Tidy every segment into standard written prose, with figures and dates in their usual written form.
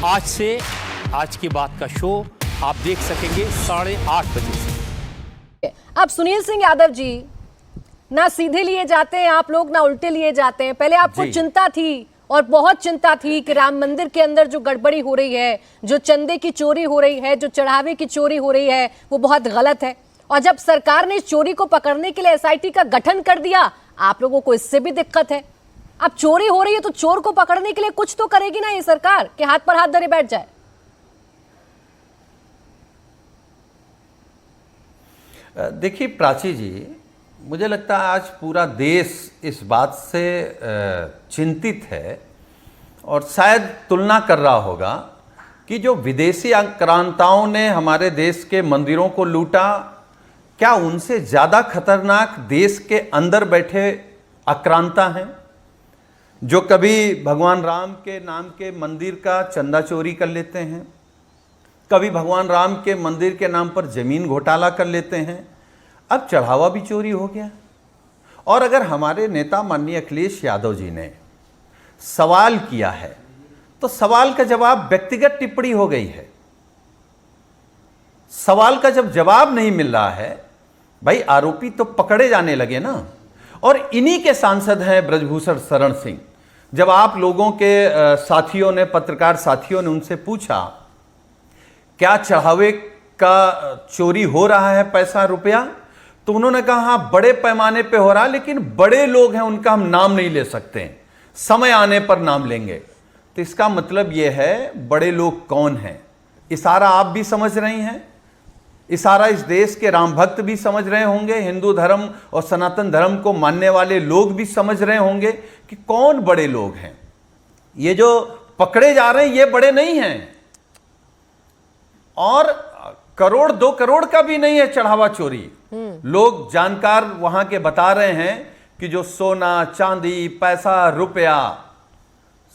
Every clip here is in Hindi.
आज से आज की बात का शो आप देख सकेंगे 8:30 बजे से। अब सुनील सिंह यादव जी ना सीधे लिए जाते हैं आप लोग, ना उल्टे लिए जाते हैं। पहले आपको चिंता थी और बहुत चिंता थी कि राम मंदिर के अंदर जो गड़बड़ी हो रही है, जो चंदे की चोरी हो रही है, जो चढ़ावे की चोरी हो रही है, वो बहुत गलत है। और जब सरकार ने इस चोरी को पकड़ने के लिए एसआईटी का गठन कर दिया, आप लोगों को इससे भी दिक्कत है। अब चोरी हो रही है तो चोर को पकड़ने के लिए कुछ तो करेगी ना ये सरकार, कि हाथ पर हाथ धरे बैठ जाए। देखिए प्राची जी, मुझे लगता है आज पूरा देश इस बात से चिंतित है और शायद तुलना कर रहा होगा कि जो विदेशी आक्रांताओं ने हमारे देश के मंदिरों को लूटा, क्या उनसे ज़्यादा खतरनाक देश के अंदर बैठे आक्रांता हैं, जो कभी भगवान राम के नाम के मंदिर का चंदा चोरी कर लेते हैं, कभी भगवान राम के मंदिर के नाम पर जमीन घोटाला कर लेते हैं, अब चढ़ावा भी चोरी हो गया। और अगर हमारे नेता माननीय अखिलेश यादव जी ने सवाल किया है तो सवाल का जवाब व्यक्तिगत टिप्पणी हो गई है। सवाल का जब जवाब नहीं मिल रहा है, भाई आरोपी तो पकड़े जाने लगे ना। और इन्हीं के सांसद हैं ब्रजभूषण शरण सिंह। जब आप लोगों के साथियों ने, पत्रकार साथियों ने उनसे पूछा क्या चढ़ावे का चोरी हो रहा है पैसा रुपया, तो उन्होंने कहा हाँ बड़े पैमाने पे हो रहा है, लेकिन बड़े लोग हैं उनका हम नाम नहीं ले सकते हैं, समय आने पर नाम लेंगे। तो इसका मतलब यह है बड़े लोग कौन हैं। इशारा आप भी समझ रही हैं, इशारा इस देश के राम भक्त भी समझ रहे होंगे, हिंदू धर्म और सनातन धर्म को मानने वाले लोग भी समझ रहे होंगे कि कौन बड़े लोग हैं। ये जो पकड़े जा रहे हैं ये बड़े नहीं हैं, और करोड़ 2 करोड़ का भी नहीं है चढ़ावा चोरी। लोग जानकार वहां के बता रहे हैं कि जो सोना चांदी पैसा रुपया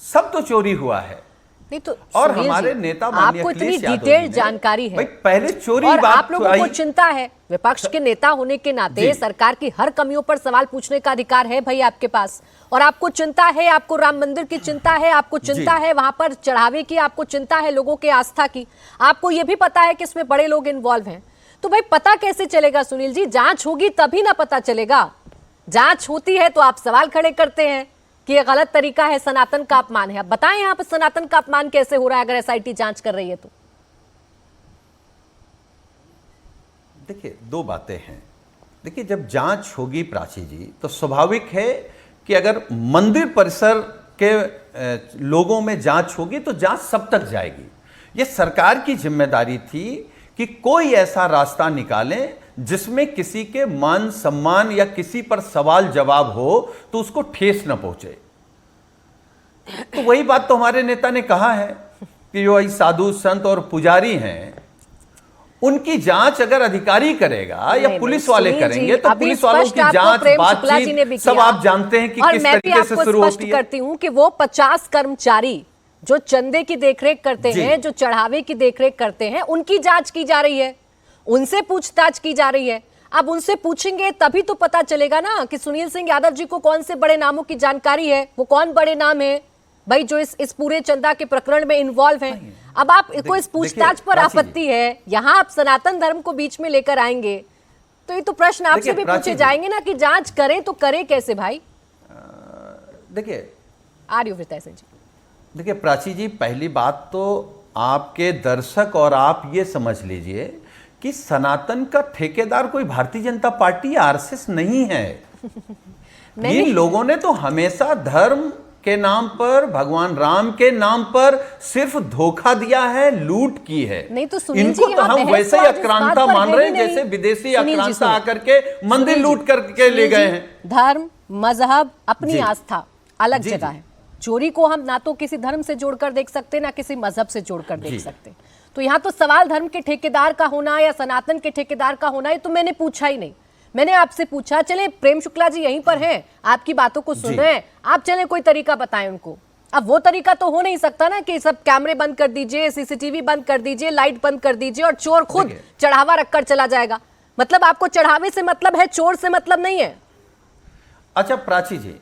सब तो चोरी हुआ है। नहीं तो और हमारे नेता माननीय आपको इतनी अखिलेश यादव डिटेल्ड जानकारी है, भाई पहले चोरी और बात आप लोगों को चिंता है। विपक्ष के नेता होने के नाते सरकार की हर कमियों पर सवाल पूछने का अधिकार है भाई आपके पास, और आपको चिंता है, आपको राम मंदिर की चिंता है, आपको चिंता है वहां पर चढ़ावे की, आपको चिंता है लोगों के आस्था की, आपको यह भी पता है कि इसमें बड़े लोग इन्वॉल्व हैं। तो भाई पता कैसे चलेगा सुनील जी? जांच होगी तभी ना पता चलेगा। जांच होती है तो आप सवाल खड़े करते हैं कि यह गलत तरीका है, सनातन का अपमान है। अब बताएं यहाँ पर सनातन का अपमान कैसे हो रहा है अगर एसआईटी जांच कर रही है तो? देखिए 2 बातें हैं। देखिए जब जांच होगी प्राची जी, तो स्वाभाविक है कि अगर मंदिर परिसर के लोगों में जांच होगी तो जांच सब तक जाएगी। यह सरकार की जिम्मेदारी थी कि कोई ऐसा रास्ता निकालें जिसमें किसी के मान सम्मान या किसी पर सवाल जवाब हो तो उसको ठेस न पहुंचे। तो वही बात तो हमारे नेता ने कहा है कि जो साधु संत और पुजारी हैं उनकी जांच अगर अधिकारी करेगा या पुलिस वाले करेंगे तो पुलिस वालों की जांच बातचीत सब आप जानते हैं कि किस तरीके से शुरू होती है। करती हूं कि वो 50 कर्मचारी जो चंदे की देखरेख करते हैं, जो चढ़ावे की देखरेख करते हैं, उनकी जांच की जा रही है, उनसे पूछताछ की जा रही है। अब उनसे पूछेंगे तभी तो पता चलेगा ना कि सुनील सिंह यादव जी को कौन से बड़े नामों की जानकारी है, वो कौन बड़े नाम है भाई जो इस पूरे चंदा के प्रकरण में इन्वॉल्व हैं। अब आपको इस पूछताछ पर आपत्ति है, यहां आप सनातन धर्म को बीच में लेकर आएंगे तो ये तो प्रश्न आपसे भी पूछे जाएंगे ना कि जांच करें तो करें कैसे भाई? देखिए आर्यवृता जी, देखिए प्राची जी, पहली बात तो आपके दर्शक और आप ये समझ लीजिए कि सनातन का ठेकेदार कोई भारतीय जनता पार्टी या आरएसएस नहीं है। इन लोगों ने तो हमेशा धर्म के नाम पर, भगवान राम के नाम पर सिर्फ धोखा दिया है, लूट की है। नहीं तो इनको तो हम वैसे ही आक्रांता मान रहे हैं जैसे विदेशी आक्रांता आकर के मंदिर लूट करके ले गए हैं। धर्म मजहब अपनी आस्था अलग जगह है। चोरी को हम ना तो किसी धर्म से जोड़कर देख सकते ना किसी मजहब से जोड़कर देख सकते। तो यहाँ तो सवाल धर्म के ठेकेदार का होना या सनातन के ठेकेदार का होना है तो मैंने पूछा ही नहीं। मैंने आपसे पूछा, चले प्रेम शुक्ला जी यहीं पर हैं, आपकी बातों को सुन रहे हैं, आप चले कोई तरीका बताएं उनको। अब वो तरीका तो हो नहीं सकता ना कि सब कैमरे बंद कर दीजिए, सीसीटीवी बंद कर दीजिए, लाइट बंद कर दीजिए और चोर खुद चढ़ावा रखकर चला जाएगा। मतलब आपको चढ़ावे से मतलब है, चोर से मतलब नहीं है। अच्छा प्राची जी,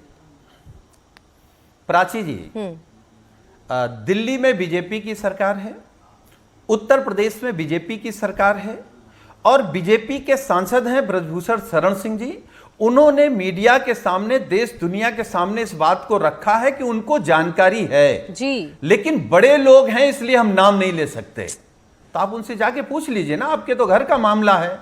दिल्ली में बीजेपी की सरकार है, उत्तर प्रदेश में बीजेपी की सरकार है और बीजेपी के सांसद हैं ब्रजभूषण शरण सिंह जी। उन्होंने मीडिया के सामने, देश दुनिया के सामने इस बात को रखा है कि उनको जानकारी है जी, लेकिन बड़े लोग हैं इसलिए हम नाम नहीं ले सकते। तो आप उनसे जाके पूछ लीजिए ना, आपके तो घर का मामला है।